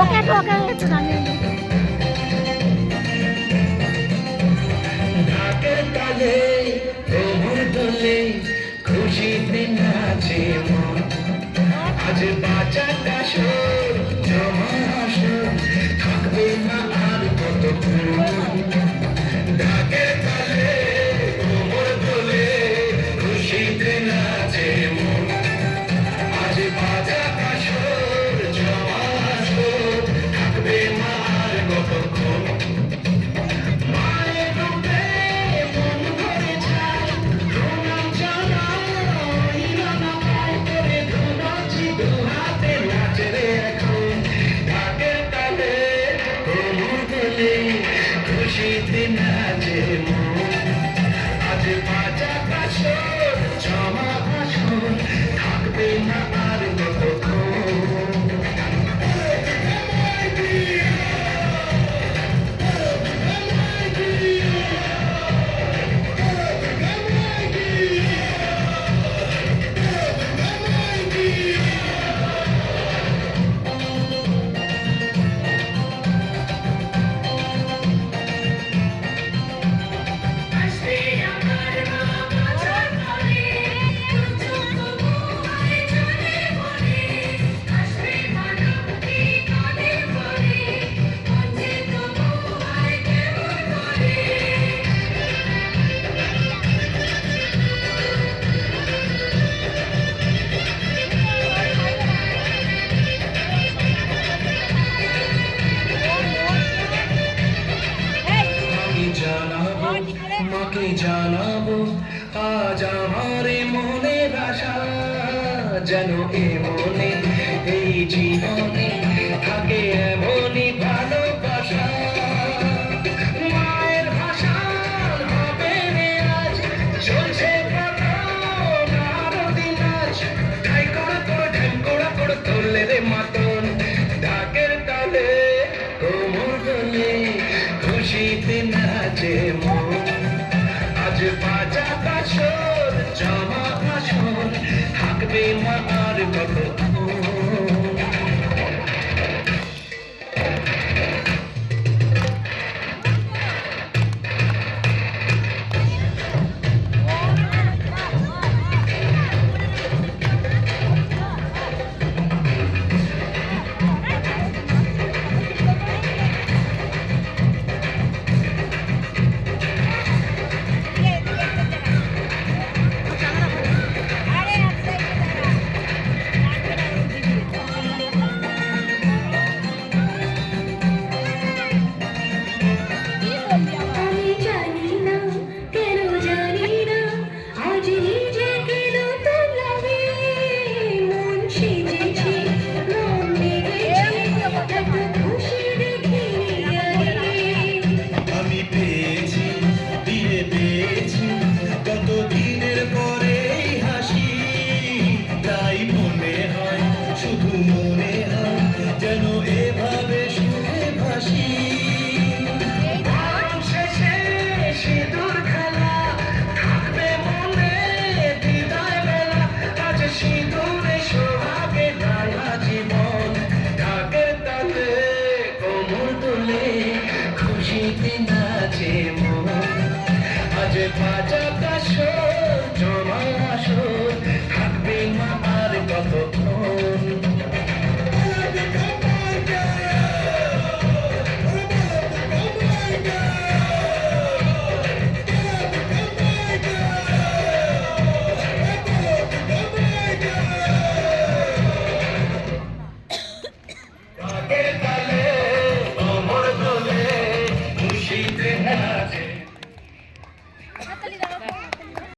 ওকে ওকে একটু নামিয়ে দিই। ঢাকের তালে কোমর দোলে খুশিতে নাচে মন আজ বাজাটা সুর জমা আসর থাকবে না আর কতক্ষণ ঢাকের তালে কোমর দোলে খুশিতে নাচে মন আজ বাজাটা সুর জমা আসর থাকবে না আর কতক্ষণ খুশিতে নাচে মন আজ বাজা কাশর জমা আসর থাকবে না আর কতক্ষণ মাকে জানাবো আজ আমার মনের আশা যেন এ মনে এই জীবন